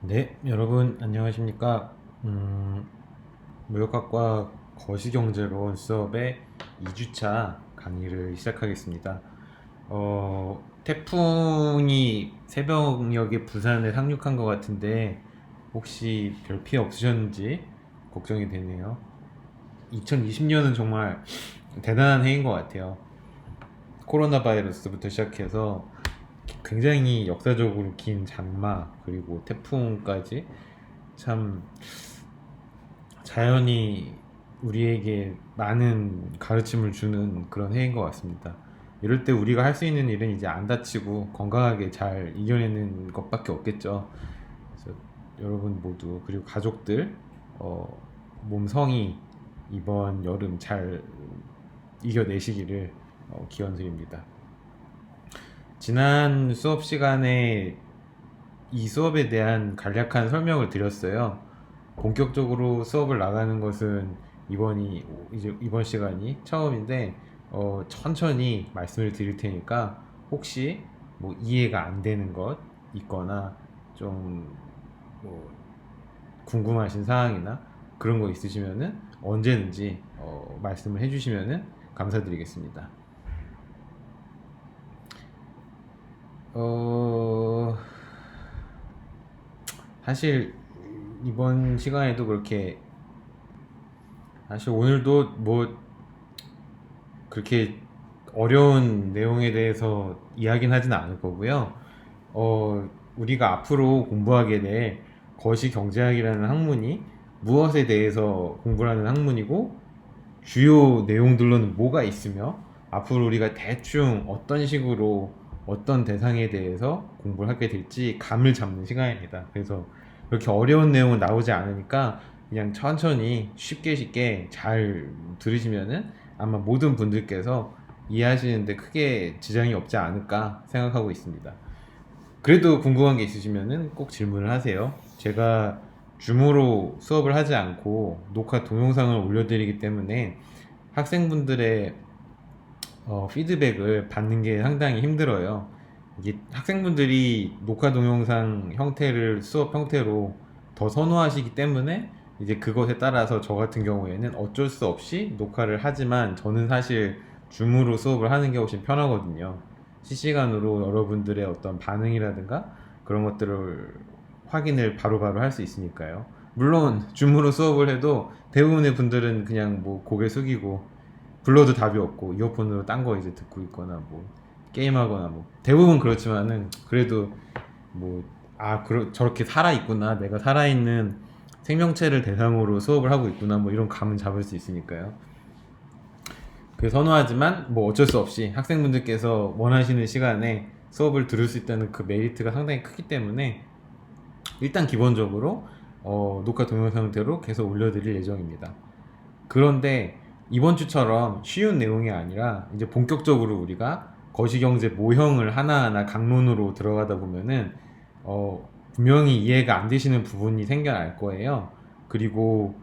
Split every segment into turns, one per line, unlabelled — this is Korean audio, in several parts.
네, 여러분 안녕하십니까? 무역학과 거시경제론 수업의 2주차 강의를 시작하겠습니다. 태풍이 새벽녘에 부산에 상륙한 것 같은데 혹시 별 피해 없으셨는지 걱정이 되네요. 2020년은 정말 대단한 해인 것 같아요. 코로나 바이러스부터 시작해서 굉장히 역사적으로 긴 장마 그리고 태풍까지 참 자연이 우리에게 많은 가르침을 주는 그런 해인 것 같습니다. 이럴 때 우리가 할 수 있는 일은 이제 안 다치고 건강하게 잘 이겨내는 것밖에 없겠죠. 그래서 여러분 모두 그리고 가족들 몸성이 이번 여름 잘 이겨내시기를 기원드립니다. 지난 수업 시간에 이 수업에 대한 간략한 설명을 드렸어요. 본격적으로 수업을 나가는 것은 이번 시간이 처음인데 천천히 말씀을 드릴 테니까 혹시 뭐 이해가 안 되는 것 있거나 좀뭐 궁금하신 사항이나 그런 거 있으시면은 언제든지 말씀을 해주시면은 감사드리겠습니다. 어, 사실 이번 시간에도 그렇게 사실 오늘도 뭐 그렇게 어려운 내용에 대해서 이야기는 하진 않을 거고요. 우리가 앞으로 공부하게 될 거시경제학이라는 학문이 무엇에 대해서 공부하는 학문이고 주요 내용들로는 뭐가 있으며 앞으로 우리가 대충 어떤 식으로 어떤 대상에 대해서 공부를 하게 될지 감을 잡는 시간입니다. 그래서 그렇게 어려운 내용은 나오지 않으니까 그냥 천천히 쉽게 쉽게 잘 들으시면은 아마 모든 분들께서 이해하시는데 크게 지장이 없지 않을까 생각하고 있습니다. 그래도 궁금한 게 있으시면은 꼭 질문을 하세요. 제가 줌으로 수업을 하지 않고 녹화 동영상을 올려드리기 때문에 학생분들의 피드백을 받는 게 상당히 힘들어요. 이게 학생분들이 녹화 동영상 형태를 수업 형태로 더 선호하시기 때문에 이제 그것에 따라서 저 같은 경우에는 어쩔 수 없이 녹화를 하지만 저는 사실 줌으로 수업을 하는 게 훨씬 편하거든요. 실시간으로 여러분들의 어떤 반응이라든가 그런 것들을 확인을 바로바로 할 수 있으니까요. 물론 줌으로 수업을 해도 대부분의 분들은 그냥 뭐 고개 숙이고 불러도 답이 없고 이어폰으로 딴 거 이제 듣고 있거나 뭐 게임하거나 뭐 대부분 그렇지만은 그래도 뭐 저렇게 살아 있구나, 내가 살아있는 생명체를 대상으로 수업을 하고 있구나, 뭐 이런 감은 잡을 수 있으니까요. 그 선호하지만 뭐 어쩔 수 없이 학생분들께서 원하시는 시간에 수업을 들을 수 있다는 그 메리트가 상당히 크기 때문에 일단 기본적으로 녹화 동영상대로 계속 올려드릴 예정입니다. 그런데 이번 주처럼 쉬운 내용이 아니라 이제 본격적으로 우리가 거시경제 모형을 하나하나 강론으로 들어가다 보면은 분명히 이해가 안 되시는 부분이 생겨날 거예요. 그리고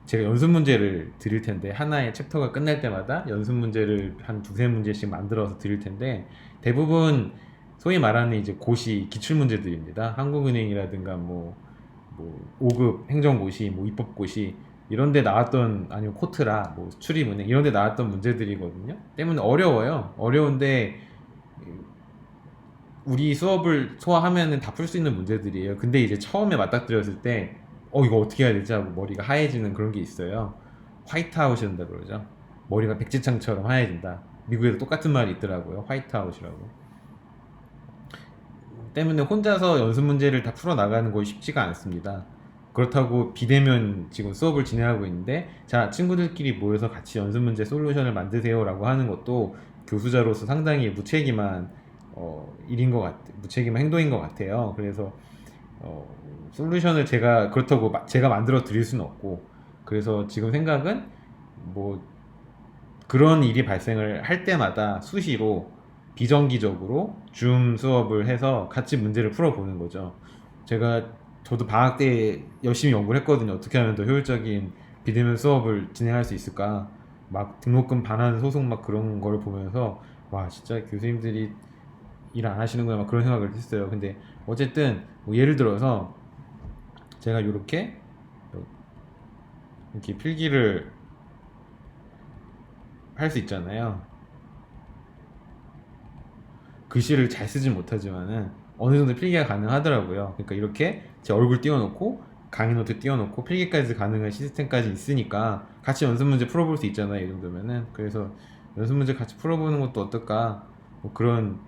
제가 연습 문제를 드릴 텐데 하나의 챕터가 끝날 때마다 연습 문제를 한 두세 문제씩 만들어서 드릴 텐데 대부분 소위 말하는 이제 고시 기출 문제들입니다. 한국은행이라든가 뭐 5급 행정고시, 뭐 입법고시 이런 데 나왔던 아니면 코트라, 뭐 출입은행 이런 데 나왔던 문제들이거든요. 때문에 어려워요. 어려운데 우리 수업을 소화하면은 다 풀 수 있는 문제들이에요. 근데 이제 처음에 맞닥뜨렸을 때 이거 어떻게 해야 되지 하고 머리가 하얘지는 그런 게 있어요. 화이트아웃이란다 그러죠. 머리가 백지창처럼 하얘진다. 미국에도 똑같은 말이 있더라고요. 화이트아웃이라고. 때문에 혼자서 연습 문제를 다 풀어나가는 것이 쉽지가 않습니다. 그렇다고 비대면 지금 수업을 진행하고 있는데 자 친구들끼리 모여서 같이 연습 문제 솔루션을 만드세요 라고 하는 것도 교수자로서 상당히 무책임한 무책임한 행동인 것 같아요. 그래서 어, 솔루션을 제가 그렇다고 제가 만들어 드릴 수는 없고 그래서 지금 생각은 뭐 그런 일이 발생을 할 때마다 수시로 비정기적으로 줌 수업을 해서 같이 문제를 풀어보는 거죠. 저도 방학 때 열심히 연구를 했거든요. 어떻게 하면 더 효율적인 비대면 수업을 진행할 수 있을까. 막 등록금 반환 소송 막 그런 거를 보면서 와 진짜 교수님들이 일 안 하시는구나 막 그런 생각을 했어요. 근데 어쨌든 뭐 예를 들어서 제가 이렇게 필기를 할 수 있잖아요. 글씨를 잘 쓰진 못하지만은 어느 정도 필기가 가능하더라고요. 그러니까 이렇게 제 얼굴 띄워놓고 강의 노트 띄워놓고 필기까지 가능한 시스템까지 있으니까 같이 연습 문제 풀어볼 수 있잖아요. 이 정도면은. 그래서 연습 문제 같이 풀어보는 것도 어떨까, 뭐 그런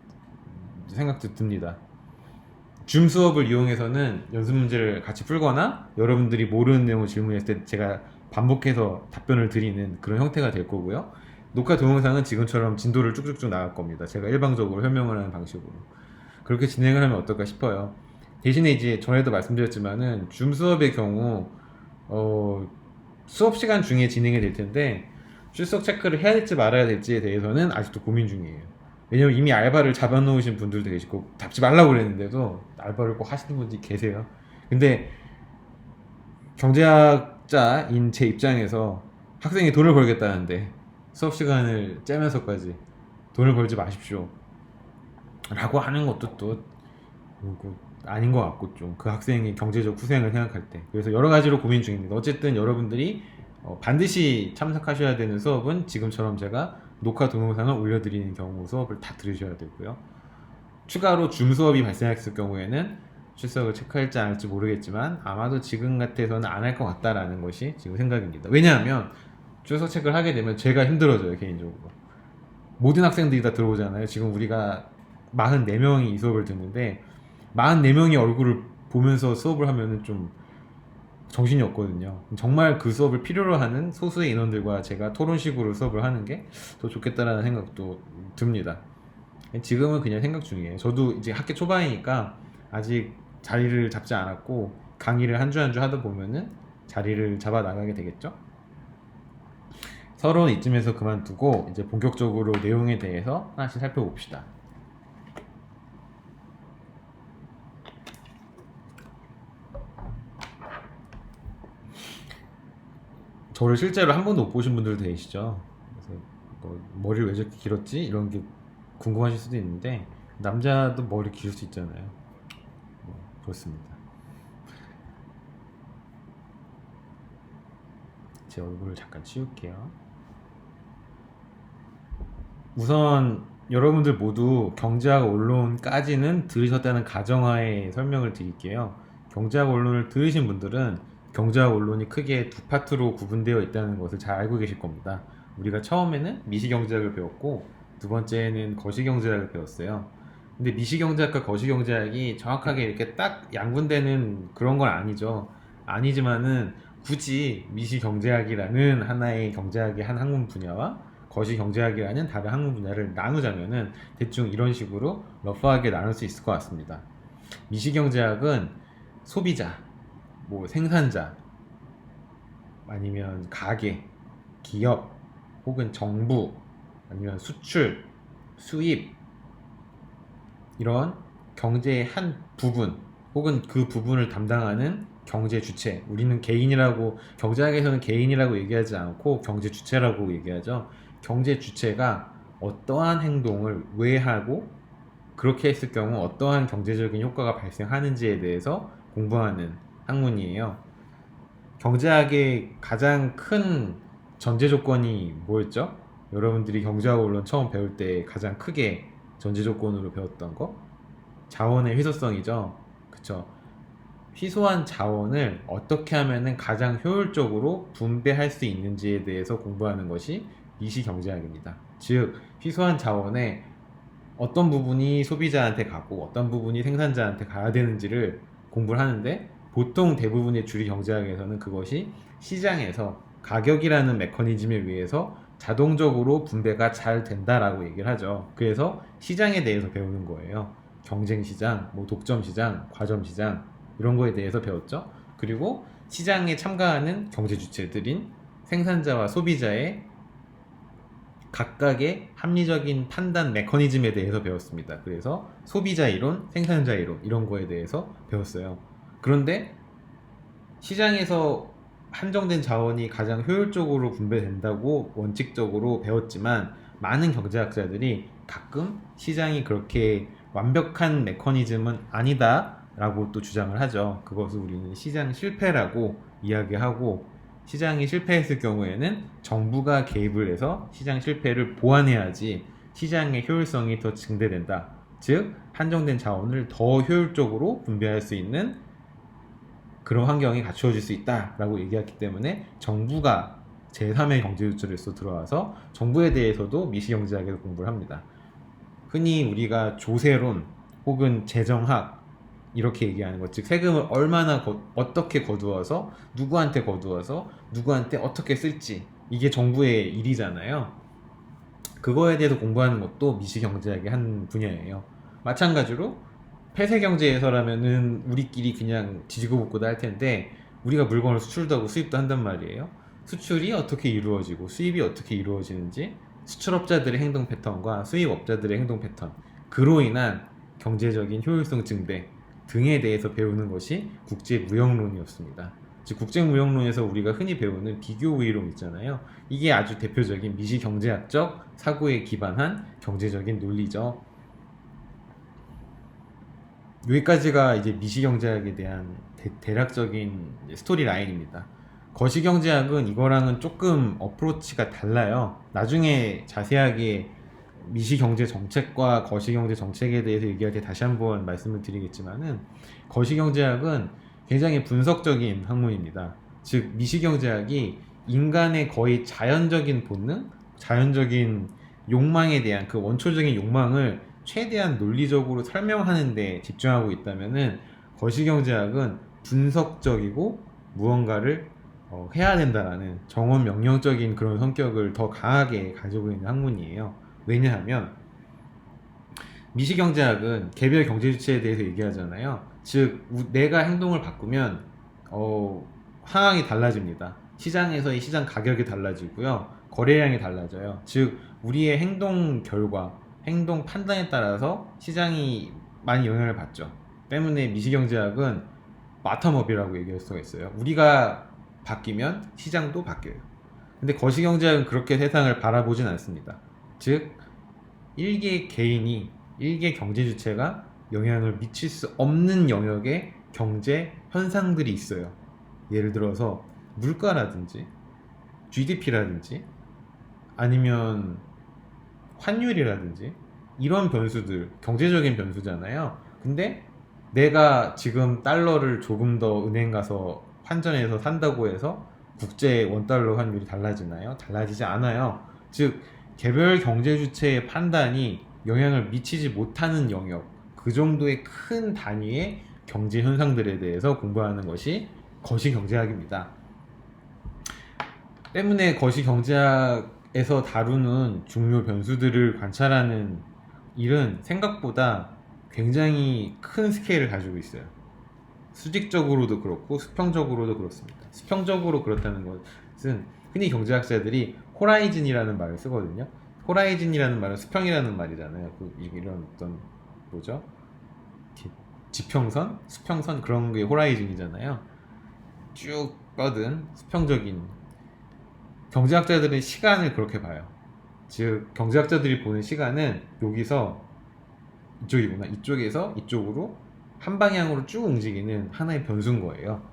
생각도 듭니다. 줌 수업을 이용해서는 연습 문제를 같이 풀거나 여러분들이 모르는 내용을 질문했을 때 제가 반복해서 답변을 드리는 그런 형태가 될 거고요. 녹화 동영상은 지금처럼 진도를 쭉쭉쭉 나갈 겁니다. 제가 일방적으로 설명을 하는 방식으로 그렇게 진행을 하면 어떨까 싶어요. 대신에 이제 전에도 말씀드렸지만은 줌 수업의 경우 수업 시간 중에 진행이 될 텐데 출석 체크를 해야 될지 말아야 될지에 대해서는 아직도 고민 중이에요. 왜냐면 이미 알바를 잡아놓으신 분들도 계시고 잡지 말라고 그랬는데도 알바를 꼭 하시는 분들이 계세요. 근데 경제학자인 제 입장에서 학생이 돈을 벌겠다는데 수업 시간을 째면서까지 돈을 벌지 마십시오 라고 하는 것도 또 아닌 것 같고, 좀 그 학생의 경제적 후생을 생각할 때. 그래서 여러 가지로 고민 중입니다. 어쨌든 여러분들이 반드시 참석하셔야 되는 수업은 지금처럼 제가 녹화 동영상을 올려드리는 경우 수업을 다 들으셔야 되고요. 추가로 줌 수업이 발생했을 경우에는 출석을 체크할지 안 할지 모르겠지만 아마도 지금 같아서는 안 할 것 같다라는 것이 지금 생각입니다. 왜냐하면 출석 체크를 하게 되면 제가 힘들어져요, 개인적으로. 모든 학생들이 다 들어오잖아요. 지금 우리가 44명이 이 수업을 듣는데 44명이 얼굴을 보면서 수업을 하면은 좀 정신이 없거든요. 정말 그 수업을 필요로 하는 소수의 인원들과 제가 토론식으로 수업을 하는 게 더 좋겠다라는 생각도 듭니다. 지금은 그냥 생각 중이에요. 저도 이제 학기 초반이니까 아직 자리를 잡지 않았고 강의를 한 주 한 주 하다 보면은 자리를 잡아 나가게 되겠죠. 서로는 이쯤에서 그만두고 이제 본격적으로 내용에 대해서 하나씩 살펴봅시다. 저를 실제로 한 번도 못 보신 분들도 계시죠. 그래서 머리를 왜 저렇게 길었지? 이런 게 궁금하실 수도 있는데 남자도 머리 길 수 있잖아요. 그렇습니다. 제 얼굴을 잠깐 치울게요. 우선 여러분들 모두 경제학 원론까지는 들으셨다는 가정하에 설명을 드릴게요. 경제학 원론을 들으신 분들은 경제학 원론이 크게 두 파트로 구분되어 있다는 것을 잘 알고 계실 겁니다. 우리가 처음에는 미시경제학을 배웠고 두 번째는 거시경제학을 배웠어요. 근데 미시경제학과 거시경제학이 정확하게 이렇게 딱 양분되는 그런 건 아니죠. 아니지만은 굳이 미시경제학이라는 하나의 경제학의 한 학문 분야와 거시경제학이라는 다른 학문 분야를 나누자면은 대충 이런 식으로 러프하게 나눌 수 있을 것 같습니다. 미시경제학은 소비자, 뭐 생산자, 아니면 가게, 기업, 혹은 정부, 아니면 수출, 수입, 이런 경제의 한 부분 혹은 그 부분을 담당하는 경제 주체, 우리는 개인이라고, 경제학에서는 개인이라고 얘기하지 않고 경제 주체라고 얘기하죠. 경제 주체가 어떠한 행동을 왜 하고 그렇게 했을 경우 어떠한 경제적인 효과가 발생하는지에 대해서 공부하는 학문이에요. 경제학의 가장 큰 전제 조건이 뭐였죠? 여러분들이 경제학 원론 처음 배울 때 가장 크게 전제 조건으로 배웠던 거? 자원의 희소성이죠. 그쵸? 희소한 자원을 어떻게 하면 가장 효율적으로 분배할 수 있는지에 대해서 공부하는 것이 미시경제학입니다. 즉, 희소한 자원의 어떤 부분이 소비자한테 가고 어떤 부분이 생산자한테 가야 되는지를 공부를 하는데, 보통 대부분의 주류 경제학에서는 그것이 시장에서 가격이라는 메커니즘에 의해서 자동적으로 분배가 잘 된다라고 얘기를 하죠. 그래서 시장에 대해서 배우는 거예요. 경쟁시장, 뭐 독점시장, 과점시장, 이런 거에 대해서 배웠죠. 그리고 시장에 참가하는 경제 주체들인 생산자와 소비자의 각각의 합리적인 판단 메커니즘에 대해서 배웠습니다. 그래서 소비자 이론, 생산자 이론, 이런 거에 대해서 배웠어요. 그런데 시장에서 한정된 자원이 가장 효율적으로 분배된다고 원칙적으로 배웠지만, 많은 경제학자들이 가끔 시장이 그렇게 완벽한 메커니즘은 아니다 라고 또 주장을 하죠. 그것을 우리는 시장 실패라고 이야기하고, 시장이 실패했을 경우에는 정부가 개입을 해서 시장 실패를 보완해야지 시장의 효율성이 더 증대된다. 즉 한정된 자원을 더 효율적으로 분배할 수 있는 그런 환경이 갖추어질 수 있다라고 얘기했기 때문에 정부가 제3의 경제주체로서 들어와서 정부에 대해서도 미시경제학에서 공부를 합니다. 흔히 우리가 조세론 혹은 재정학 이렇게 얘기하는 것, 즉 세금을 얼마나 어떻게 거두어서 누구한테 어떻게 쓸지, 이게 정부의 일이잖아요. 그거에 대해서 공부하는 것도 미시경제학의 한 분야예요. 마찬가지로 폐쇄경제에서라면은 우리끼리 그냥 지지고 볶고도 할 텐데, 우리가 물건을 수출도 하고 수입도 한단 말이에요. 수출이 어떻게 이루어지고 수입이 어떻게 이루어지는지, 수출업자들의 행동 패턴과 수입업자들의 행동 패턴, 그로 인한 경제적인 효율성 증대 등에 대해서 배우는 것이 국제무역론이었습니다. 즉 국제무역론에서 우리가 흔히 배우는 비교우위론 있잖아요. 이게 아주 대표적인 미시경제학적 사고에 기반한 경제적인 논리죠. 여기까지가 이제 미시경제학에 대한 대략적인 스토리 라인입니다. 거시경제학은 이거랑은 조금 어프로치가 달라요. 나중에 자세하게 미시경제 정책과 거시경제 정책에 대해서 얘기할 때 다시 한번 말씀을 드리겠지만은, 거시경제학은 굉장히 분석적인 학문입니다. 즉 미시경제학이 인간의 거의 자연적인 본능, 자연적인 욕망에 대한 그 원초적인 욕망을 최대한 논리적으로 설명하는 데 집중하고 있다면은, 거시경제학은 분석적이고 무언가를 해야 된다라는 정원 명령적인 그런 성격을 더 강하게 가지고 있는 학문이에요. 왜냐하면 미시경제학은 개별 경제주체에 대해서 얘기하잖아요. 즉 내가 행동을 바꾸면 상황이 달라집니다. 시장에서의 시장 가격이 달라지고요, 거래량이 달라져요. 즉 우리의 행동 결과, 행동 판단에 따라서 시장이 많이 영향을 받죠. 때문에 미시경제학은 마텀업이라고 얘기할 수가 있어요. 우리가 바뀌면 시장도 바뀌어요. 근데 거시경제학은 그렇게 세상을 바라보진 않습니다. 즉 일개 개인이, 일개 경제 주체가 영향을 미칠 수 없는 영역의 경제 현상들이 있어요. 예를 들어서 물가라든지 GDP라든지 아니면 환율이라든지, 이런 변수들 경제적인 변수잖아요. 근데 내가 지금 달러를 조금 더 은행 가서 환전해서 산다고 해서 국제 원달러 환율이 달라지나요? 달라지지 않아요. 즉 개별 경제 주체의 판단이 영향을 미치지 못하는 영역, 그 정도의 큰 단위의 경제 현상들에 대해서 공부하는 것이 거시경제학입니다. 때문에 거시경제학에서 다루는 중요 변수들을 관찰하는 일은 생각보다 굉장히 큰 스케일을 가지고 있어요. 수직적으로도 그렇고 수평적으로도 그렇습니다. 수평적으로 그렇다는 것은 흔히 경제학자들이 호라이즌이라는 말을 쓰거든요. 호라이즌이라는 말은 수평이라는 말이잖아요. 이런 어떤 뭐죠? 지평선, 수평선, 그런 게 호라이즌이잖아요. 쭉 뻗은 수평적인, 경제학자들은 시간을 그렇게 봐요. 즉 경제학자들이 보는 시간은 여기서 이쪽이구나, 이쪽에서 이쪽으로 한 방향으로 쭉 움직이는 하나의 변수인 거예요.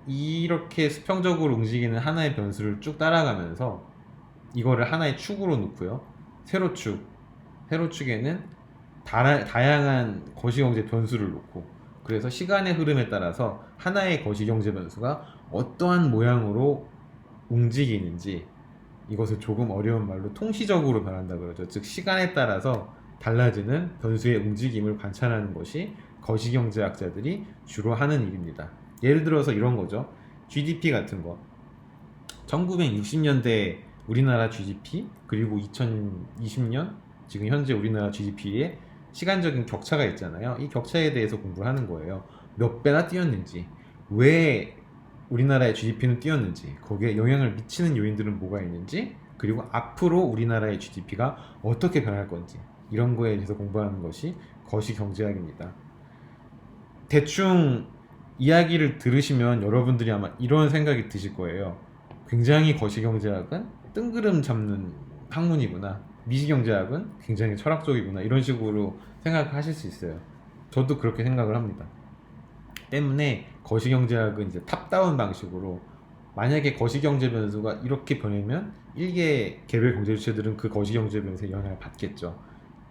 이렇게 수평적으로 움직이는 하나의 변수를 쭉 따라가면서 이거를 하나의 축으로 놓고요, 세로축에는 다양한 거시경제 변수를 놓고, 그래서 시간의 흐름에 따라서 하나의 거시경제 변수가 어떠한 모양으로 움직이는지, 이것을 조금 어려운 말로 통시적으로 변한다 그러죠. 즉 시간에 따라서 달라지는 변수의 움직임을 관찰하는 것이 거시경제학자들이 주로 하는 일입니다. 예를 들어서 이런 거죠. GDP 같은 거, 1960년대 우리나라 GDP 그리고 2020년 지금 현재 우리나라 GDP의 시간적인 격차가 있잖아요. 이 격차에 대해서 공부를 하는 거예요. 몇 배나 뛰었는지, 왜 우리나라의 GDP는 뛰었는지, 거기에 영향을 미치는 요인들은 뭐가 있는지, 그리고 앞으로 우리나라의 GDP가 어떻게 변할 건지, 이런 거에 대해서 공부하는 것이 거시경제학입니다. 대충 이야기를 들으시면 여러분들이 아마 이런 생각이 드실 거예요. 굉장히 거시경제학은 뜬구름 잡는 학문이구나, 미시경제학은 굉장히 철학적이구나, 이런 식으로 생각하실 수 있어요. 저도 그렇게 생각을 합니다. 때문에 거시경제학은 이제 탑다운 방식으로, 만약에 거시경제 변수가 이렇게 변하면 일개 개별 경제 주체들은 그 거시경제 변수에 영향을 받겠죠.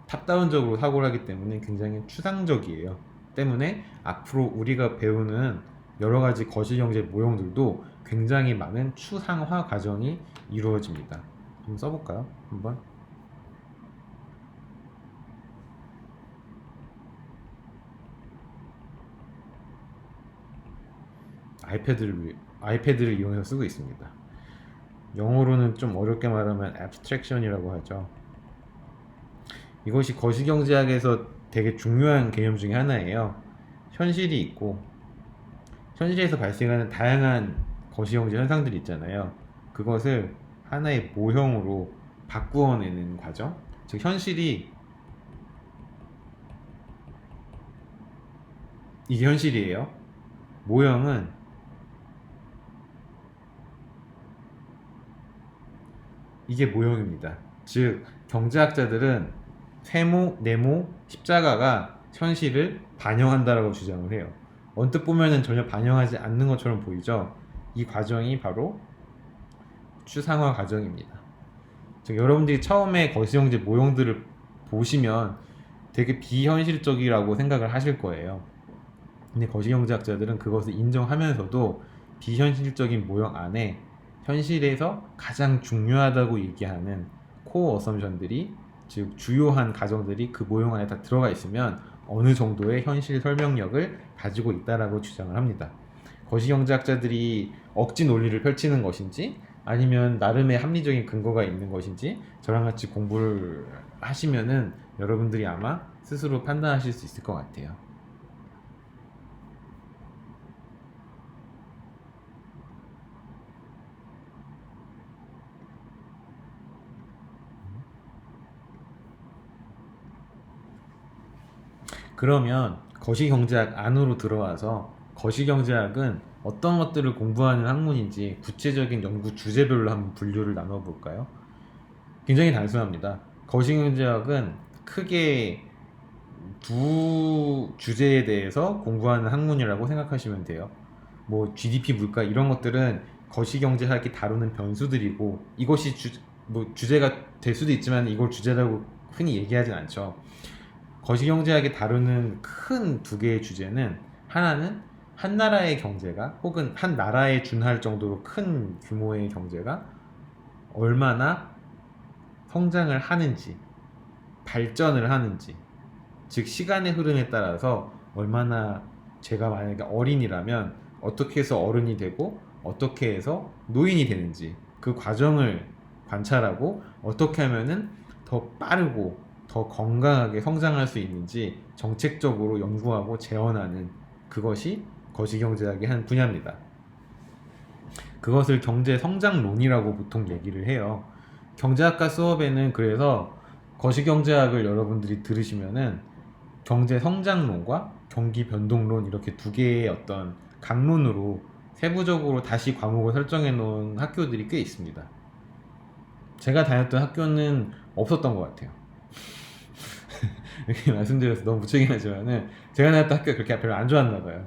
탑다운적으로 사고를 하기 때문에 굉장히 추상적이에요. 때문에 앞으로 우리가 배우는 여러 가지 거시경제 모형들도 굉장히 많은 추상화 과정이 이루어집니다. 한번 써볼까요? 한번. 아이패드를 이용해서 쓰고 있습니다. 영어로는 좀 어렵게 말하면 abstraction이라고 하죠. 이것이 거시경제학에서 되게 중요한 개념 중에 하나예요. 현실이 있고, 현실에서 발생하는 다양한 거시경제 현상들이 있잖아요. 그것을 하나의 모형으로 바꾸어내는 과정. 즉, 현실이, 이게 현실이에요. 모형은 이게 모형입니다. 즉, 경제학자들은 세모, 네모, 십자가가 현실을 반영한다라고 주장을 해요. 언뜻 보면은 전혀 반영하지 않는 것처럼 보이죠. 이 과정이 바로 추상화 과정입니다. 즉, 여러분들이 처음에 거시경제 모형들을 보시면 되게 비현실적이라고 생각을 하실 거예요. 근데 거시경제학자들은 그것을 인정하면서도 비현실적인 모형 안에 현실에서 가장 중요하다고 얘기하는 코어 어썸션들이, 즉 주요한 가정들이 그 모형 안에 다 들어가 있으면 어느 정도의 현실 설명력을 가지고 있다라고 주장을 합니다. 거시경제학자들이 억지 논리를 펼치는 것인지 아니면 나름의 합리적인 근거가 있는 것인지 저랑 같이 공부를 하시면은 여러분들이 아마 스스로 판단하실 수 있을 것 같아요. 그러면 거시경제학 안으로 들어와서 거시경제학은 어떤 것들을 공부하는 학문인지 구체적인 연구 주제별로 한번 분류를 나눠볼까요? 굉장히 단순합니다. 거시경제학은 크게 두 주제에 대해서 공부하는 학문이라고 생각하시면 돼요. 뭐 GDP, 물가 이런 것들은 거시경제학이 다루는 변수들이고, 이것이 뭐 주제가 될 수도 있지만 이걸 주제라고 흔히 얘기하진 않죠. 거시경제학이 다루는 큰 두 개의 주제는, 하나는 한 나라의 경제가, 혹은 한 나라에 준할 정도로 큰 규모의 경제가 얼마나 성장을 하는지, 발전을 하는지, 즉 시간의 흐름에 따라서 얼마나, 제가 만약에 어린이라면 어떻게 해서 어른이 되고 어떻게 해서 노인이 되는지 그 과정을 관찰하고 어떻게 하면은 더 빠르고 더 건강하게 성장할 수 있는지 정책적으로 연구하고 재현하는, 그것이 거시경제학의 한 분야입니다. 그것을 경제 성장론이라고 보통 얘기를 해요. 경제학과 수업에는 그래서 거시경제학을 여러분들이 들으시면은 경제 성장론과 경기 변동론, 이렇게 두 개의 어떤 강론으로 세부적으로 다시 과목을 설정해 놓은 학교들이 꽤 있습니다. 제가 다녔던 학교는 없었던 것 같아요. 이렇게 말씀드려서 너무 무책임하지만은 제가 다녔던 학교가 그렇게 별로 안 좋았나 봐요.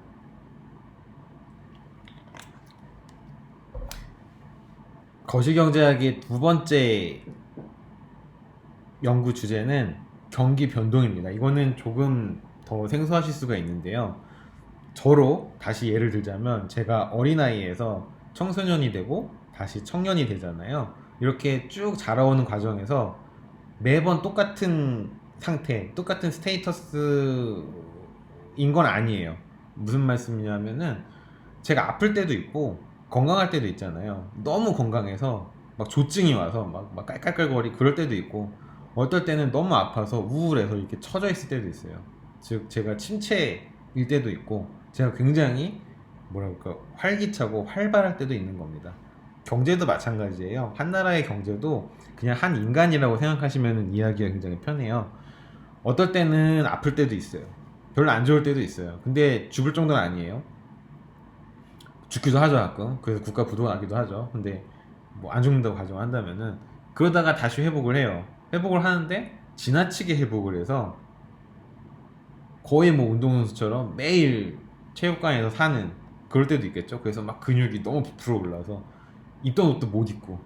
거시경제학의 두 번째 연구 주제는 경기 변동입니다. 이거는 조금 더 생소하실 수가 있는데요. 저로 다시 예를 들자면, 제가 어린아이에서 청소년이 되고 다시 청년이 되잖아요. 이렇게 쭉 자라오는 과정에서 매번 똑같은 상태, 똑같은 스테이터스인 건 아니에요. 무슨 말씀이냐면은, 제가 아플 때도 있고 건강할 때도 있잖아요. 너무 건강해서 막 조증이 와서 막 깔깔깔거리 그럴 때도 있고, 어떨 때는 너무 아파서 우울해서 이렇게 처져 있을 때도 있어요. 즉 제가 침체일 때도 있고, 제가 굉장히 뭐랄까 활기차고 활발할 때도 있는 겁니다. 경제도 마찬가지예요. 한 나라의 경제도 그냥 한 인간이라고 생각하시면 이야기가 굉장히 편해요. 어떨 때는 아플 때도 있어요. 별로 안 좋을 때도 있어요. 근데 죽을 정도는 아니에요. 죽기도 하죠 가끔. 그래서 국가 부도가 나기도 하죠. 근데 뭐 안 죽는다고 가정한다면은, 그러다가 다시 회복을 해요. 회복을 하는데 지나치게 회복을 해서 거의 뭐 운동선수처럼 매일 체육관에서 사는 그럴 때도 있겠죠. 그래서 막 근육이 너무 부풀어 올라서 입던 옷도 못 입고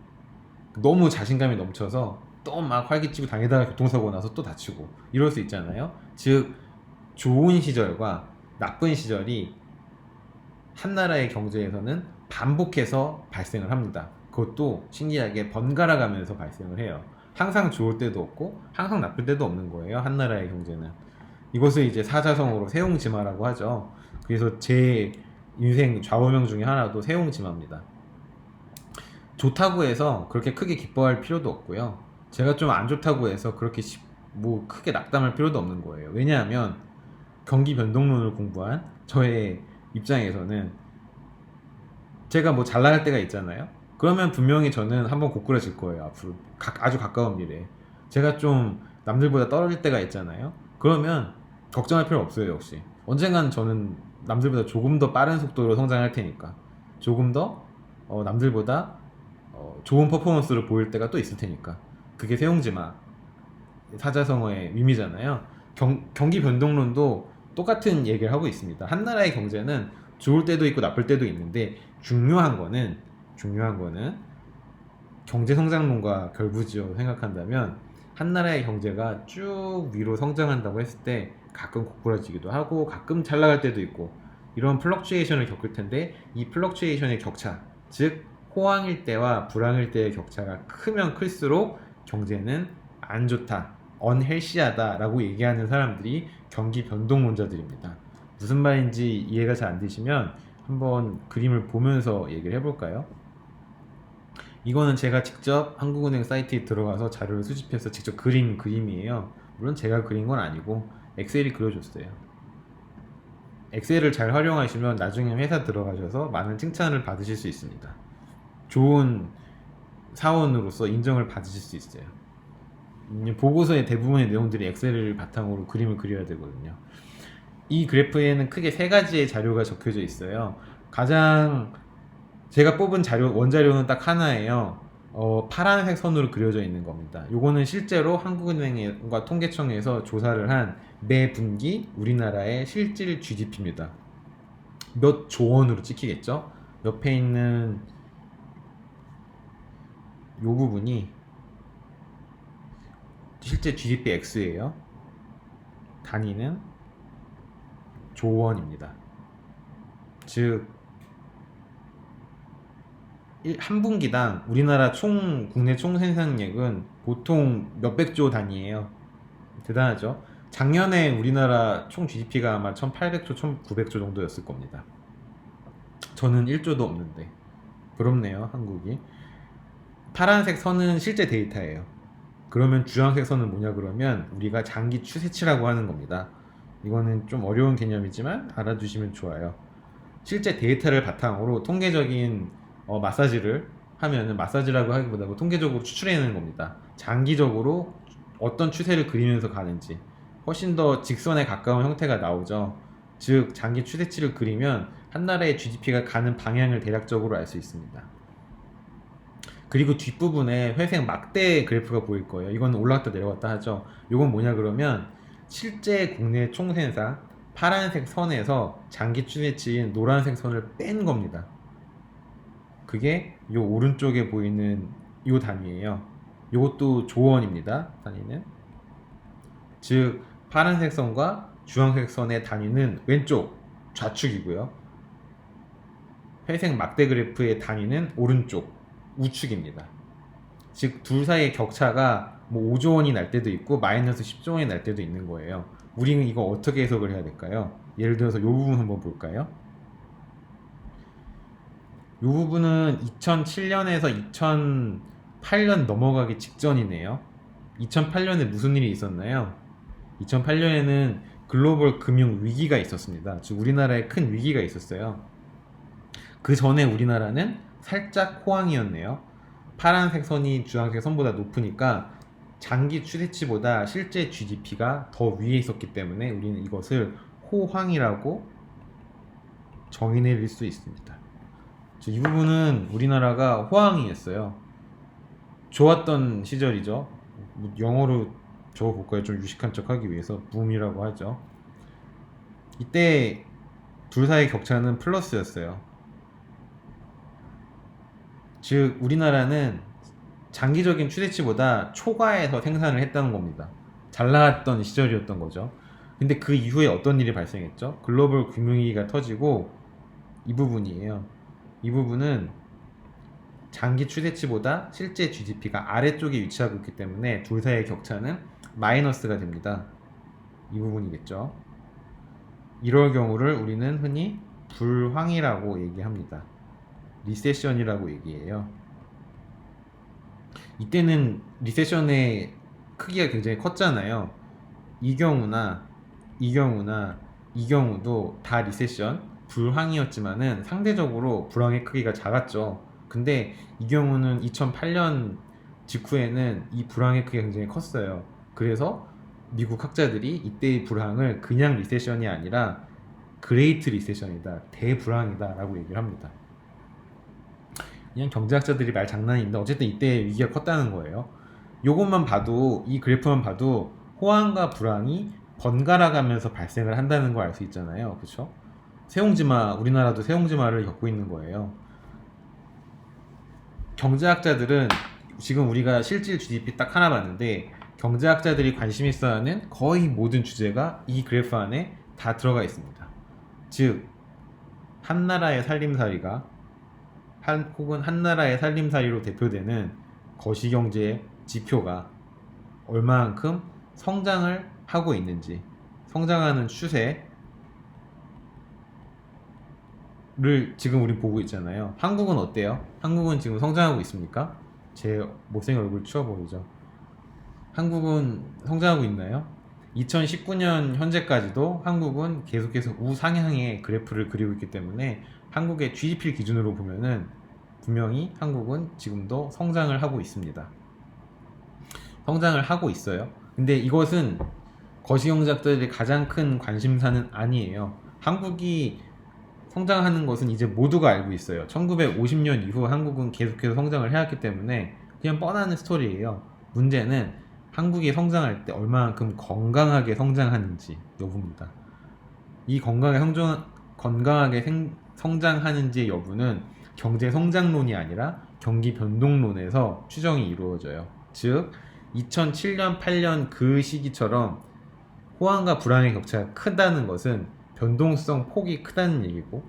너무 자신감이 넘쳐서 또 막 활기치고 다니다가 교통사고 나서 또 다치고 이럴 수 있잖아요. 즉 좋은 시절과 나쁜 시절이 한 나라의 경제에서는 반복해서 발생을 합니다. 그것도 신기하게 번갈아 가면서 발생을 해요. 항상 좋을 때도 없고 항상 나쁠 때도 없는 거예요. 한 나라의 경제는. 이것을 이제 사자성어로 세옹지마라고 하죠. 그래서 제 인생 좌우명 중에 하나도 세옹지마입니다. 좋다고 해서 그렇게 크게 기뻐할 필요도 없고요. 제가 좀 안 좋다고 해서 그렇게 뭐 크게 낙담할 필요도 없는 거예요. 왜냐하면 경기 변동론을 공부한 저의 입장에서는 제가 뭐 잘 나갈 때가 있잖아요. 그러면 분명히 저는 한번 고꾸라질 거예요. 앞으로 아주 가까운 미래에. 제가 좀 남들보다 떨어질 때가 있잖아요. 그러면 걱정할 필요 없어요. 역시 언젠간 저는 남들보다 조금 더 빠른 속도로 성장할 테니까 조금 더 남들보다 좋은 퍼포먼스를 보일 때가 또 있을 테니까 그게 세옹지마 사자성어의 의미잖아요. 경기 변동론도 똑같은 얘기를 하고 있습니다. 한 나라의 경제는 좋을 때도 있고 나쁠 때도 있는데 중요한 거는 경제 성장론과 결부지어 생각한다면 한 나라의 경제가 쭉 위로 성장한다고 했을 때 가끔 고꾸라지기도 하고 가끔 잘 나갈 때도 있고 이런 플럭추에이션을 겪을 텐데 이 플럭추에이션의 격차 즉 호황일 때와 불황일 때의 격차가 크면 클수록 경제는 안 좋다 언헬시하다 라고 얘기하는 사람들이 경기 변동론자들입니다. 무슨 말인지 이해가 잘 안 되시면 한번 그림을 보면서 얘기를 해볼까요? 이거는 제가 직접 한국은행 사이트에 들어가서 자료를 수집해서 직접 그린 그림이에요. 물론 제가 그린 건 아니고 엑셀이 그려줬어요. 엑셀을 잘 활용하시면 나중에 회사 들어가셔서 많은 칭찬을 받으실 수 있습니다. 좋은 사원으로서 인정을 받으실 수 있어요. 보고서의 대부분의 내용들이 엑셀을 바탕으로 그림을 그려야 되거든요. 이 그래프에는 크게 세 가지의 자료가 적혀져 있어요. 가장 제가 뽑은 자료 원자료는 딱 하나예요. 파란색 선으로 그려져 있는 겁니다. 요거는 실제로 한국은행과 통계청에서 조사를 한 매 분기 우리나라의 실질 GDP입니다. 몇 조 원으로 찍히겠죠? 옆에 있는 요 부분이 실제 GDP X예요. 단위는 조원입니다. 즉, 한 분기당 우리나라 국내 총 생산액은 보통 몇백조 단위예요. 대단하죠? 작년에 우리나라 총 GDP가 아마 1800조, 1900조 정도였을 겁니다. 저는 1조도 없는데. 부럽네요, 한국이. 파란색 선은 실제 데이터예요. 그러면 주황색 선은 뭐냐 그러면 우리가 장기 추세치라고 하는 겁니다. 이거는 좀 어려운 개념이지만 알아두시면 좋아요. 실제 데이터를 바탕으로 통계적인 마사지를 하면은 마사지라고 하기보다 통계적으로 추출해내는 겁니다. 장기적으로 어떤 추세를 그리면서 가는지 훨씬 더 직선에 가까운 형태가 나오죠. 즉 장기 추세치를 그리면 한 나라의 GDP가 가는 방향을 대략적으로 알 수 있습니다. 그리고 뒷부분에 회색 막대 그래프가 보일 거예요. 이건 올라갔다 내려갔다 하죠. 이건 뭐냐 그러면 실제 국내 총생산 파란색 선에서 장기 추세치인 노란색 선을 뺀 겁니다. 그게 이 오른쪽에 보이는 이 단위예요. 이것도 조원입니다. 단위는. 즉 파란색 선과 주황색 선의 단위는 왼쪽 좌측이고요. 회색 막대 그래프의 단위는 오른쪽 우측입니다. 즉 둘 사이의 격차가 뭐 5조 원이 날 때도 있고 마이너스 10조 원이 날 때도 있는 거예요. 우리는 이거 어떻게 해석을 해야 될까요? 예를 들어서 이 부분 한번 볼까요? 이 부분은 2007년에서 2008년 넘어가기 직전이네요. 2008년에 무슨 일이 있었나요? 2008년에는 글로벌 금융 위기가 있었습니다. 즉 우리나라에 큰 위기가 있었어요. 그 전에 우리나라는 살짝 호황이었네요. 파란색 선이 주황색 선보다 높으니까 장기 추세치보다 실제 GDP가 더 위에 있었기 때문에 우리는 이것을 호황이라고 정의 내릴 수 있습니다. 이 부분은 우리나라가 호황이었어요. 좋았던 시절이죠. 영어로 적어볼까요? 좀 유식한 척 하기 위해서 붐이라고 하죠. 이때 둘 사이의 격차는 플러스였어요. 즉 우리나라는 장기적인 추세치보다 초과해서 생산을 했다는 겁니다. 잘 나갔던 시절이었던 거죠. 근데 그 이후에 어떤 일이 발생했죠? 글로벌 금융위기가 터지고 이 부분이에요. 이 부분은 장기 추세치보다 실제 GDP가 아래쪽에 위치하고 있기 때문에 둘 사이의 격차는 마이너스가 됩니다. 이 부분이겠죠. 이럴 경우를 우리는 흔히 불황이라고 얘기합니다. 리세션이라고 얘기해요. 이때는 리세션의 크기가 굉장히 컸잖아요. 이 경우나 이 경우나 이 경우도 다 리세션, 불황이었지만은 상대적으로 불황의 크기가 작았죠. 근데 이 경우는 2008년 직후에는 이 불황의 크기가 굉장히 컸어요. 그래서 미국 학자들이 이때의 불황을 그냥 리세션이 아니라 그레이트 리세션이다, 대불황이다 라고 얘기를 합니다. 그냥 경제학자들이 말 장난인데 어쨌든 이때 위기가 컸다는 거예요. 요것만 봐도, 이 그래프만 봐도 호황과 불황이 번갈아 가면서 발생을 한다는 걸 알 수 있잖아요. 그쵸? 세옹지마, 우리나라도 세옹지마를 겪고 있는 거예요. 경제학자들은 지금 우리가 실질 GDP 딱 하나 봤는데 경제학자들이 관심 있어 하는 거의 모든 주제가 이 그래프 안에 다 들어가 있습니다. 즉, 한 나라의 살림살이가 혹은 한 나라의 살림살이로 대표되는 거시경제 지표가 얼마만큼 성장을 하고 있는지, 성장하는 추세를 지금 우리 보고 있잖아요. 한국은 어때요? 한국은 지금 성장하고 있습니까? 제 못생긴 얼굴 추워 보이죠? 한국은 성장하고 있나요? 2019년 현재까지도 한국은 계속해서 우상향의 그래프를 그리고 있기 때문에 한국의 GDP 기준으로 보면은 분명히 한국은 지금도 성장을 하고 있습니다. 성장을 하고 있어요. 근데 이것은 거시경제학자들의 가장 큰 관심사는 아니에요. 한국이 성장하는 것은 이제 모두가 알고 있어요. 1950년 이후 한국은 계속해서 성장을 해왔기 때문에 그냥 뻔한 스토리예요. 문제는 한국이 성장할 때 얼마만큼 건강하게 성장하는지 여부입니다. 이 건강하게 성장하는지의 여부는 경제 성장론이 아니라 경기 변동론에서 추정이 이루어져요. 즉 2007년, 8년 그 시기처럼 호황과 불황의 격차가 크다는 것은 변동성 폭이 크다는 얘기고,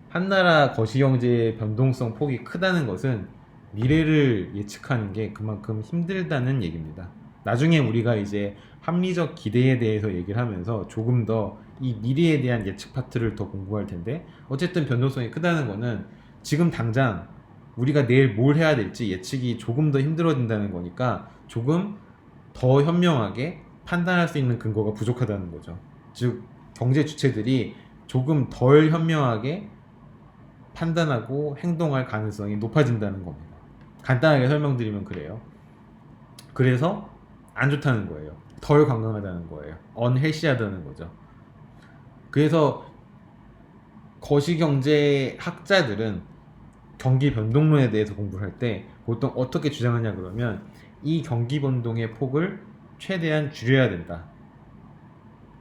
한 나라 거시경제의 변동성 폭이 크다는 것은 미래를 예측하는 게 그만큼 힘들다는 얘기입니다. 나중에 우리가 이제 합리적 기대에 대해서 얘기를 하면서 조금 더 이 미래에 대한 예측 파트를 더 공부할 텐데, 어쨌든 변동성이 크다는 거는 지금 당장 우리가 내일 뭘 해야 될지 예측이 조금 더 힘들어진다는 거니까 조금 더 현명하게 판단할 수 있는 근거가 부족하다는 거죠. 즉 경제 주체들이 조금 덜 현명하게 판단하고 행동할 가능성이 높아진다는 겁니다. 간단하게 설명드리면 그래요. 그래서 안 좋다는 거예요. 덜 건강하다는 거예요. 언헬시하다는 거죠. 그래서 거시경제 학자들은 경기 변동론에 대해서 공부를 할 때 보통 어떻게 주장하냐 그러면 이 경기 변동의 폭을 최대한 줄여야 된다.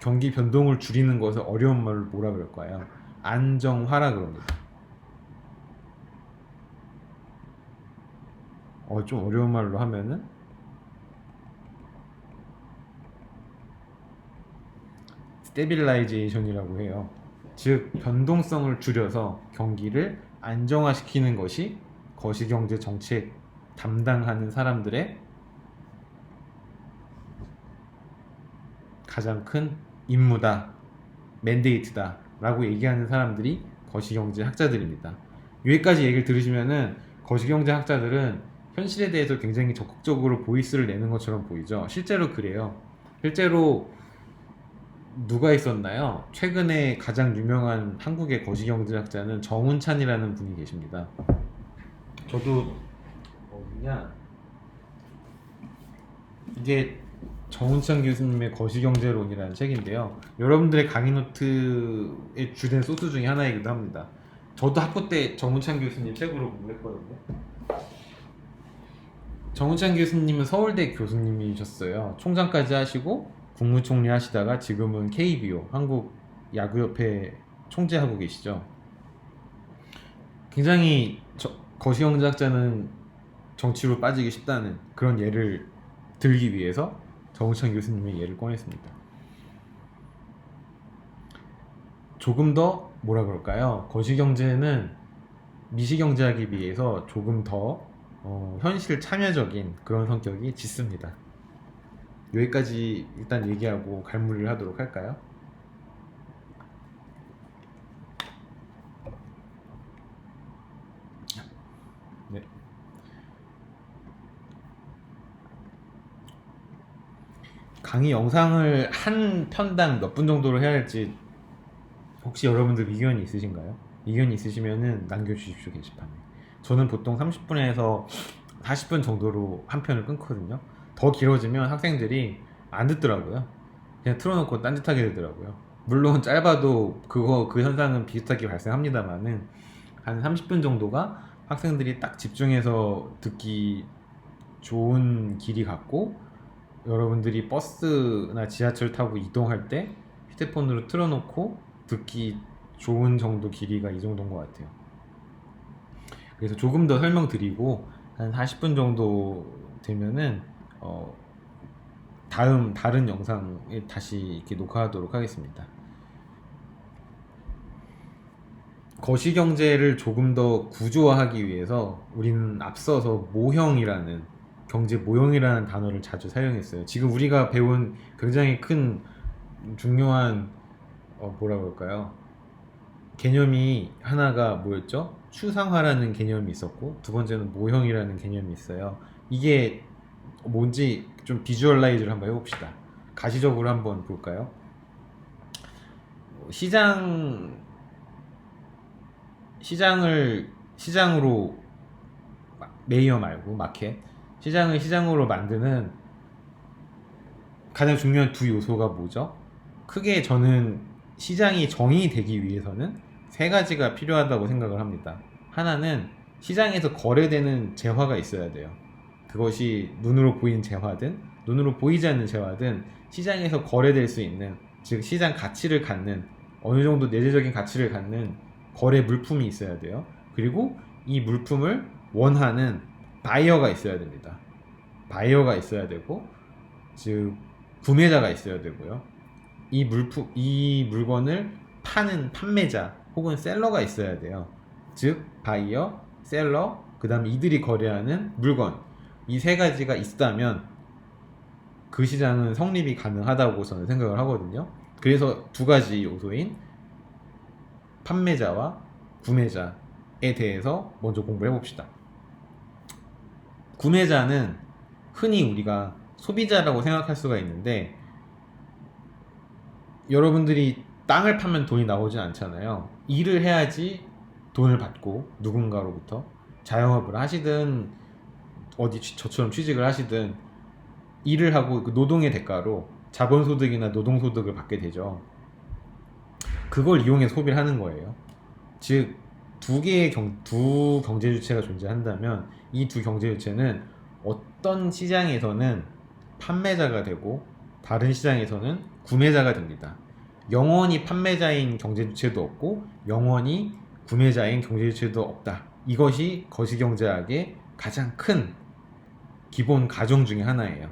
경기 변동을 줄이는 것을 어려운 말로 뭐라 그럴까요? 안정화라 그럽니다. 좀 어려운 말로 하면은 스테빌라이제이션이라고 해요. 즉 변동성을 줄여서 경기를 안정화시키는 것이 거시경제 정책 담당하는 사람들의 가장 큰 임무다, 맨데이트다 라고 얘기하는 사람들이 거시경제 학자들입니다. 여기까지 얘기를 들으시면은 거시경제 학자들은 현실에 대해서 굉장히 적극적으로 보이스를 내는 것처럼 보이죠. 실제로 그래요. 실제로 누가 있었나요? 최근에 가장 유명한 한국의 거시경제학자는 정운찬이라는 분이 계십니다. 저도 어디냐? 이게 정운찬 교수님의 거시경제론이라는 책인데요. 여러분들의 강의 노트에 주된 소스 중에 하나이기도 합니다. 저도 학부 때 정운찬 교수님 책으로 공부했거든요. 정운찬 교수님은 서울대 교수님이셨어요. 총장까지 하시고 국무총리 하시다가 지금은 KBO 야구협회 총재하고 계시죠. 굉장히 거시경제학자는 정치로 빠지기 쉽다는 그런 예를 들기 위해서 정우창 교수님의 예를 꺼냈습니다. 조금 더 뭐라 그럴까요? 거시경제는 미시경제학에 비해서 조금 더 현실 참여적인 그런 성격이 짙습니다. 여기까지 일단 얘기하고 갈무리를 하도록 할까요? 네. 강의 영상을 한 편당 몇 분 정도로 해야 할지 혹시 여러분들 의견이 있으신가요? 의견이 있으시면은 남겨주십시오, 게시판에. 저는 보통 30분에서 40분 정도로 한 편을 끊거든요. 더 길어지면 학생들이 안 듣더라고요. 그냥 틀어놓고 딴짓하게 되더라고요. 물론 짧아도 그 현상은 비슷하게 발생합니다만은 한 30분 정도가 학생들이 딱 집중해서 듣기 좋은 길이 같고, 여러분들이 버스나 지하철 타고 이동할 때 휴대폰으로 틀어놓고 듣기 좋은 정도 길이가 이 정도인 것 같아요. 그래서 조금 더 설명드리고 한 40분 정도 되면은 다른 영상에 다시 이렇게 녹화하도록 하겠습니다. 거시경제를 조금 더 구조화하기 위해서 우리는 앞서서 경제 모형이라는 단어를 자주 사용했어요. 지금 우리가 배운 굉장히 큰 중요한 뭐라 그럴까요? 개념이 하나가 뭐였죠? 추상화라는 개념이 있었고, 두 번째는 모형이라는 개념이 있어요. 이게 뭔지 좀 비주얼라이즈를 한번 해봅시다. 가시적으로 한번 볼까요? 시장으로, 메이어 말고 마켓, 시장을 시장으로 만드는 가장 중요한 두 요소가 뭐죠? 크게 저는 시장이 정의되기 위해서는 세 가지가 필요하다고 생각을 합니다. 하나는 시장에서 거래되는 재화가 있어야 돼요. 그것이 눈으로 보이는 재화든 눈으로 보이지 않는 재화든 시장에서 거래될 수 있는, 즉 시장 가치를 갖는, 어느 정도 내재적인 가치를 갖는 거래 물품이 있어야 돼요. 그리고 이 물품을 원하는 바이어가 있어야 됩니다. 바이어가 있어야 되고, 즉 구매자가 있어야 되고요. 이 물건을 파는 판매자 혹은 셀러가 있어야 돼요. 즉 바이어, 셀러, 그 다음에 이들이 거래하는 물건, 이 세 가지가 있다면 그 시장은 성립이 가능하다고 저는 생각을 하거든요. 그래서 두 가지 요소인 판매자와 구매자에 대해서 먼저 공부를 해봅시다. 구매자는 흔히 우리가 소비자라고 생각할 수가 있는데, 여러분들이 땅을 파면 돈이 나오진 않잖아요. 일을 해야지 돈을 받고, 누군가로부터 자영업을 하시든 어디 저처럼 취직을 하시든 일을 하고 그 노동의 대가로 자본소득이나 노동소득을 받게 되죠. 그걸 이용해서 소비를 하는 거예요. 즉 두 경제 주체가 존재한다면 이 두 경제 주체는 어떤 시장에서는 판매자가 되고 다른 시장에서는 구매자가 됩니다. 영원히 판매자인 경제 주체도 없고 영원히 구매자인 경제 주체도 없다. 이것이 거시경제학의 가장 큰 기본 가정 중에 하나예요.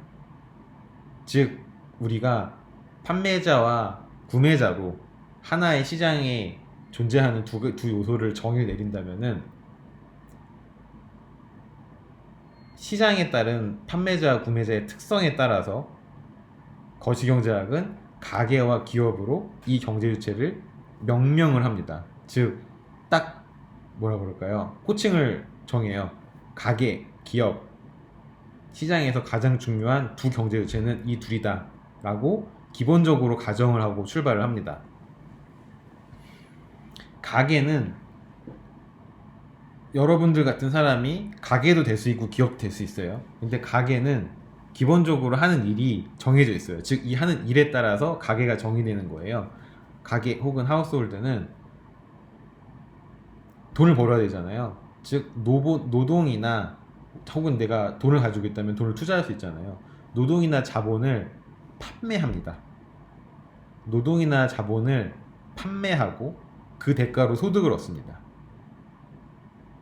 즉 우리가 판매자와 구매자로 하나의 시장에 존재하는 두 요소를 정의를 내린다면은, 시장에 따른 판매자 구매자의 특성에 따라서 거시경제학은 가게와 기업으로 이 경제 주체를 명명을 합니다. 즉 딱 뭐라 그럴까요? 호칭을 정해요. 가게, 기업, 시장에서 가장 중요한 두 경제 주체는 이 둘이다 라고 기본적으로 가정을 하고 출발을 합니다. 가게는 여러분들 같은 사람이 가게도 될 수 있고 기업도 될 수 있어요. 근데 가게는 기본적으로 하는 일이 정해져 있어요. 즉 이 하는 일에 따라서 가게가 정의되는 거예요. 가게 혹은 하우스홀드는 돈을 벌어야 되잖아요. 즉 노동이나, 혹은 내가 돈을 가지고 있다면 돈을 투자할 수 있잖아요. 노동이나 자본을 판매합니다. 노동이나 자본을 판매하고 그 대가로 소득을 얻습니다.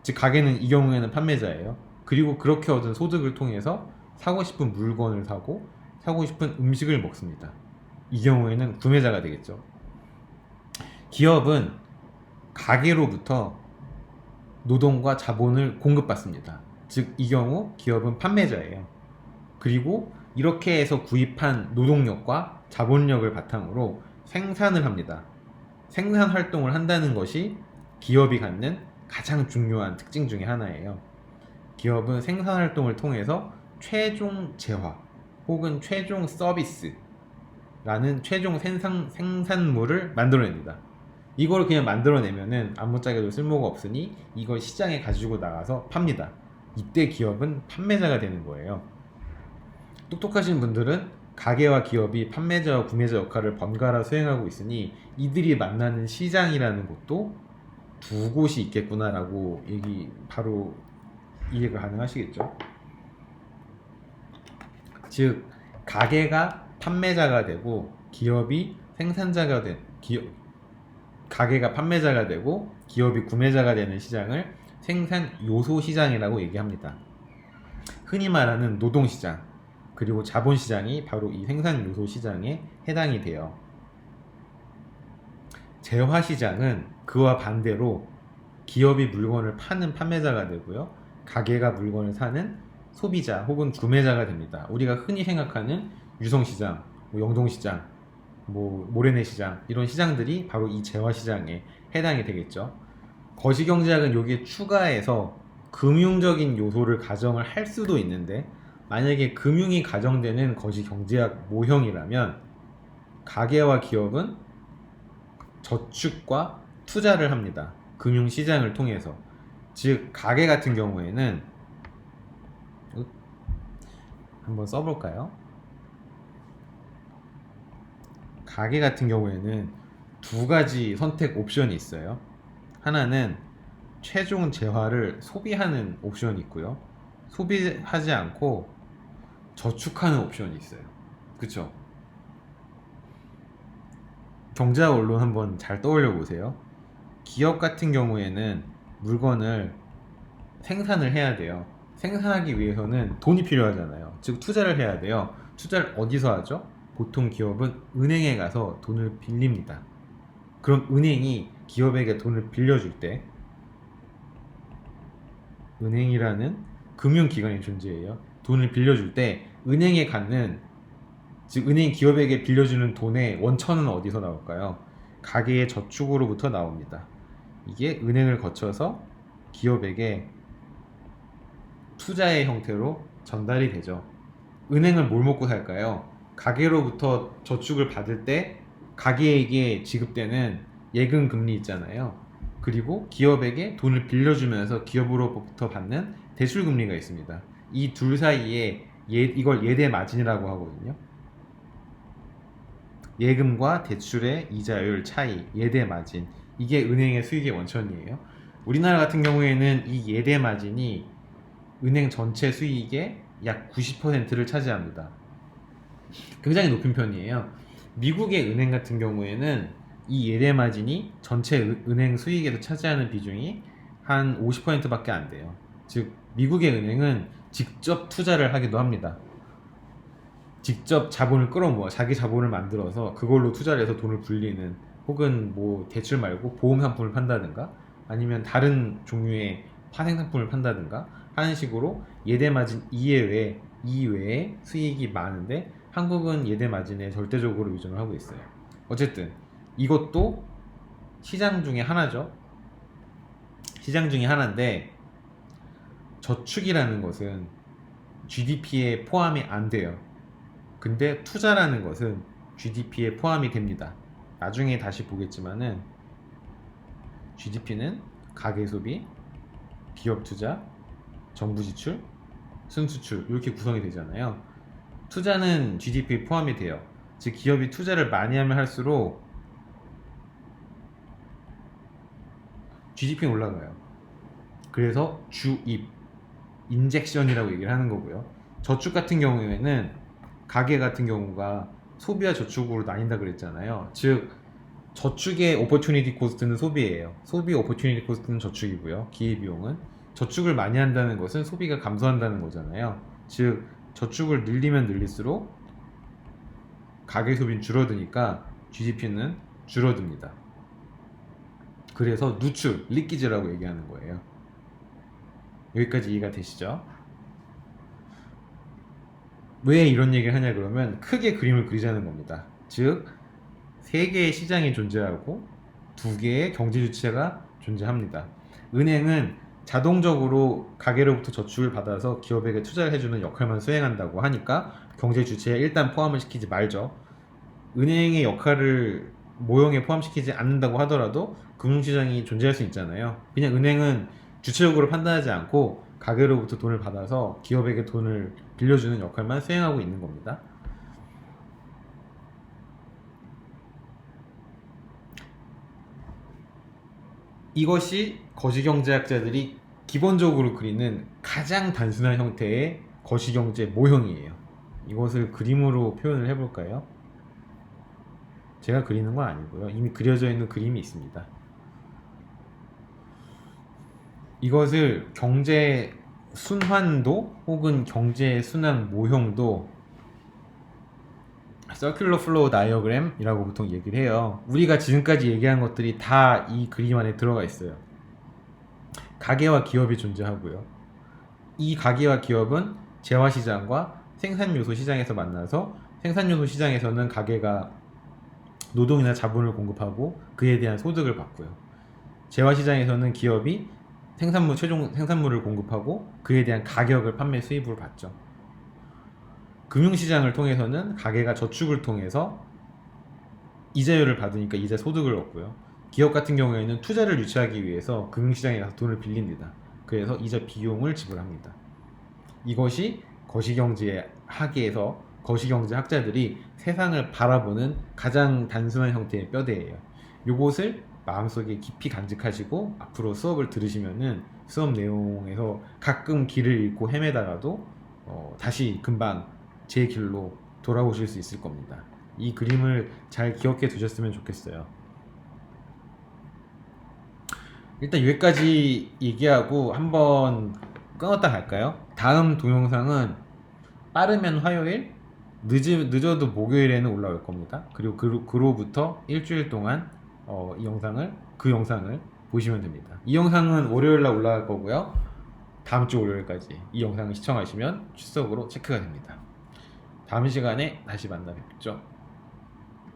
즉 가게는 이 경우에는 판매자예요. 그리고 그렇게 얻은 소득을 통해서 사고 싶은 물건을 사고 사고 싶은 음식을 먹습니다. 이 경우에는 구매자가 되겠죠. 기업은 가게로부터 노동과 자본을 공급받습니다. 즉 이 경우 기업은 판매자예요. 그리고 이렇게 해서 구입한 노동력과 자본력을 바탕으로 생산을 합니다. 생산 활동을 한다는 것이 기업이 갖는 가장 중요한 특징 중에 하나예요. 기업은 생산 활동을 통해서 최종 재화 혹은 최종 서비스라는 최종 생산물을 만들어냅니다. 이걸 그냥 만들어내면은 아무짝에도 쓸모가 없으니 이걸 시장에 가지고 나가서 팝니다. 이때 기업은 판매자가 되는 거예요. 똑똑하신 분들은 가게와 기업이 판매자와 구매자 역할을 번갈아 수행하고 있으니 이들이 만나는 시장이라는 곳도 두 곳이 있겠구나라고 바로 이해가 가능하시겠죠. 즉 가게가 판매자가 되고 기업이 생산자가 된 가게가 판매자가 되고 기업이 구매자가 되는 시장을 생산 요소 시장이라고 얘기합니다. 흔히 말하는 노동 시장 그리고 자본 시장이 바로 이 생산 요소 시장에 해당이 돼요. 재화 시장은 그와 반대로 기업이 물건을 파는 판매자가 되고요. 가게가 물건을 사는 소비자 혹은 구매자가 됩니다. 우리가 흔히 생각하는 유성시장, 영동시장, 모래내시장 이런 시장들이 바로 이 재화시장에 해당이 되겠죠. 거시경제학은 여기에 추가해서 금융적인 요소를 가정을 할 수도 있는데 만약에 금융이 가정되는 거시경제학 모형이라면 가게와 기업은 저축과 투자를 합니다. 금융시장을 통해서. 즉 가게 같은 경우에는 한번 써볼까요? 가게 같은 경우에는 두 가지 선택 옵션이 있어요. 하나는 최종 재화를 소비하는 옵션이 있고요. 소비하지 않고 저축하는 옵션이 있어요. 그쵸? 경제학 원론 한번 잘 떠올려 보세요. 기업 같은 경우에는 물건을 생산을 해야 돼요. 생산하기 위해서는 돈이 필요하잖아요. 즉 투자를 해야 돼요. 투자를 어디서 하죠? 보통 기업은 은행에 가서 돈을 빌립니다. 그럼 은행이 기업에게 돈을 빌려줄 때 은행이라는 금융기관이 존재해요. 돈을 빌려줄 때 은행에 갖는 즉 은행이 기업에게 빌려주는 돈의 원천은 어디서 나올까요? 가계의 저축으로부터 나옵니다. 이게 은행을 거쳐서 기업에게 투자의 형태로 전달이 되죠. 은행은 뭘 먹고 살까요? 가계로부터 저축을 받을 때 가계에게 지급되는 예금 금리 있잖아요. 그리고 기업에게 돈을 빌려주면서 기업으로부터 받는 대출 금리가 있습니다. 이 둘 사이에 이걸 예대 마진이라고 하거든요. 예금과 대출의 이자율 차이, 예대 마진. 이게 은행의 수익의 원천이에요. 우리나라 같은 경우에는 이 예대 마진이 은행 전체 수익의 약 90%를 차지합니다. 굉장히 높은 편이에요. 미국의 은행 같은 경우에는 이 예대 마진이 전체 은행 수익에서 차지하는 비중이 한 50%밖에 안 돼요. 즉 미국의 은행은 직접 투자를 하기도 합니다. 직접 자본을 끌어모아 자기 자본을 만들어서 그걸로 투자를 해서 돈을 불리는 혹은 대출 말고 보험 상품을 판다든가 아니면 다른 종류의 파생 상품을 판다든가 하는 식으로 예대 마진 이외에 수익이 많은데 한국은 예대 마진에 절대적으로 의존을 하고 있어요. 어쨌든 이것도 시장 중에 하나죠. 시장 중에 하나인데 저축이라는 것은 GDP에 포함이 안 돼요. 근데 투자라는 것은 GDP에 포함이 됩니다. 나중에 다시 보겠지만은 GDP는 가계 소비, 기업 투자, 정부 지출, 순수출 이렇게 구성이 되잖아요. 투자는 GDP에 포함이 돼요. 즉 기업이 투자를 많이 하면 할수록 GDP는 올라가요. 그래서 주입, 인젝션이라고 얘기를 하는 거고요. 저축 같은 경우에는 가계 같은 경우가 소비와 저축으로 나뉜다 그랬잖아요. 즉 저축의 오퍼튜니티 코스트는 소비예요. 소비 오퍼튜니티 코스트는 저축이고요. 기회비용은 저축을 많이 한다는 것은 소비가 감소한다는 거잖아요. 즉 저축을 늘리면 늘릴수록 가계 소비는 줄어드니까 GDP는 줄어듭니다. 그래서 누출, 리키지라고 얘기하는 거예요. 여기까지 이해가 되시죠? 왜 이런 얘기를 하냐 그러면 크게 그림을 그리자는 겁니다. 즉, 세 개의 시장이 존재하고 두 개의 경제 주체가 존재합니다. 은행은 자동적으로 가계로부터 저축을 받아서 기업에게 투자를 해주는 역할만 수행한다고 하니까 경제 주체에 일단 포함을 시키지 말죠. 은행의 역할을 모형에 포함시키지 않는다고 하더라도 금융시장이 존재할 수 있잖아요. 그냥 은행은 주체적으로 판단하지 않고 가계로부터 돈을 받아서 기업에게 돈을 빌려주는 역할만 수행하고 있는 겁니다. 이것이 거시경제학자들이 기본적으로 그리는 가장 단순한 형태의 거시경제 모형이에요. 이것을 그림으로 표현을 해볼까요? 제가 그리는 건 아니고요. 이미 그려져 있는 그림이 있습니다. 이것을 경제 순환도 혹은 경제 순환 모형도 서큘러 플로우 다이어그램이라고 보통 얘기를 해요. 우리가 지금까지 얘기한 것들이 다 이 그림 안에 들어가 있어요. 가계와 기업이 존재하고요. 이 가계와 기업은 재화시장과 생산요소 시장에서 만나서 생산요소 시장에서는 가계가 노동이나 자본을 공급하고 그에 대한 소득을 받고요. 재화시장에서는 기업이 최종 생산물을 공급하고 그에 대한 가격을 판매 수입으로 받죠. 금융시장을 통해서는 가계가 저축을 통해서 이자율을 받으니까 이자 소득을 얻고요. 기업 같은 경우에는 투자를 유치하기 위해서 금융시장에 가서 돈을 빌립니다. 그래서 이자 비용을 지불합니다. 이것이 거시경제학에서 거시경제학자들이 세상을 바라보는 가장 단순한 형태의 뼈대예요. 요것을 마음속에 깊이 간직하시고 앞으로 수업을 들으시면은 수업 내용에서 가끔 길을 잃고 헤매다가도 다시 금방 제 길로 돌아오실 수 있을 겁니다. 이 그림을 잘 기억해 두셨으면 좋겠어요. 일단 여기까지 얘기하고 한번 끊었다 갈까요? 다음 동영상은 빠르면 화요일, 늦어도 목요일에는 올라올 겁니다. 그리고 그로부터 일주일 동안 그 영상을 보시면 됩니다. 이 영상은 월요일날 올라갈 거고요. 다음 주 월요일까지 이 영상을 시청하시면 출석으로 체크가 됩니다. 다음 시간에 다시 만나 뵙죠.